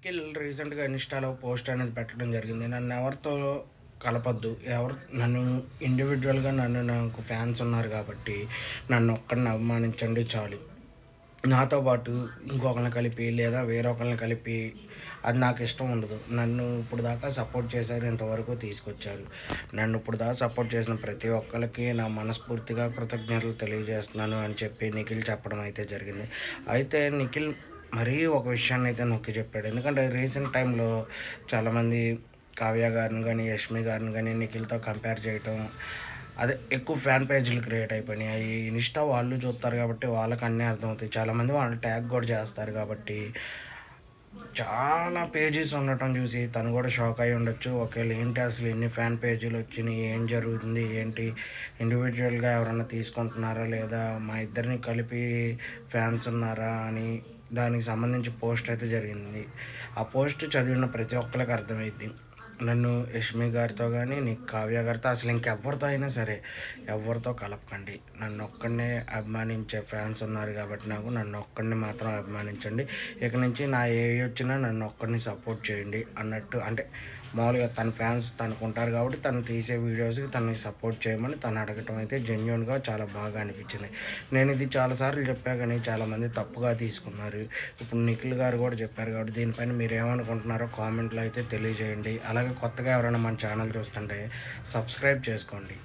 నిఖిల్ రీసెంట్‌గా ఇన్‌స్టాలో పోస్ట్ అనేది పెట్టడం జరిగింది. నన్నెవరితో కలపొద్దు. నన్ను ఇండివిడ్యువల్‌గా నాకు ఫ్యాన్స్ ఉన్నారు కాబట్టి నన్నొక్కడిని అభిమానించండి చాలు. నాతో పాటు ఇంకొకళ్ళని కలిపి లేదా వేరొకళ్ళని కలిపి అది నాకిష్టం ఉండదు. నన్ను ఇప్పుడు దాకా సపోర్ట్ చేశారు. ఇంతవరకు తీసుకొచ్చారు. నన్ను ఇప్పుడు దాకా సపోర్ట్ చేసిన ప్రతి ఒక్కళ్ళకి నా మనస్ఫూర్తిగా కృతజ్ఞతలు తెలియజేస్తున్నాను అని చెప్పి నిఖిల్ చెప్పడం అయితే జరిగింది. అయితే నిఖిల్ మరీ ఒక విషయాన్నయితే నొక్కి చెప్పాడు. ఎందుకంటే రీసెంట్ టైంలో చాలామంది కావ్య గారిని గానీ, యష్మి గారిని గానీ నిఖిల్‌తో కంపేర్ చేయటం, అదే ఎక్కువ ఫ్యాన్ పేజ్‌లు క్రియేట్ అయిపోయినాయి. అయి ఇన్‌స్టా వాళ్ళు చూస్తారు కాబట్టి వాళ్ళకి అన్నీ అర్థమవుతాయి. చాలామంది వాళ్ళని ట్యాగ్ కూడా చేస్తారు కాబట్టి చాలా పేజెస్ ఉండటం చూసి తను కూడా షాక్ అయ్యి ఉండొచ్చు. ఒకవేళ ఏంటి అసలు ఇన్ని ఫ్యాన్ పేజీలు వచ్చినాయి, ఏం జరుగుతుంది, ఏంటి ఇండివిజువల్‌గా ఎవరన్నా తీసుకుంటున్నారా లేదా మా ఇద్దరిని కలిపి ఫ్యాన్స్ ఉన్నారా అని దానికి సంబంధించి పోస్ట్ అయితే జరిగింది. ఆ పోస్ట్ చదివిన ప్రతి ఒక్కళ్ళకి అర్థమైద్ది. నన్ను యష్మి గారితో కానీ కావ్య గారితో అసలు ఇంకెవ్వరితో అయినా సరే ఎవరితో కలపకండి. నన్నొక్కడినే అభిమానించే ఫ్యాన్స్ ఉన్నారు కాబట్టి నన్నొక్కడిని మాత్రం అభిమానించండి. ఇక నుంచి నా ఏయొచ్చినా నన్నొక్కడిని సపోర్ట్ చేయండి అన్నట్టు, అంటే మామూలుగా తన ఫ్యాన్స్ తనకుంటారు కాబట్టి తను తీసే వీడియోస్‌కి తనని సపోర్ట్ చేయమని తను అడగటం అయితే జెన్యూన్‌గా చాలా బాగా అనిపించింది. నేను ఇది చాలాసార్లు చెప్పా కానీ చాలామంది తప్పుగా తీసుకున్నారు. ఇప్పుడు నిఖిల్ గారు కూడా చెప్పారు కాబట్టి దీనిపైన మీరేమనుకుంటున్నారో కామెంట్‌లో అయితే తెలియజేయండి. అలాగే కొత్తగా ఎవరైనా మన ఛానల్ చూస్తుంటే సబ్స్క్రైబ్ చేసుకోండి.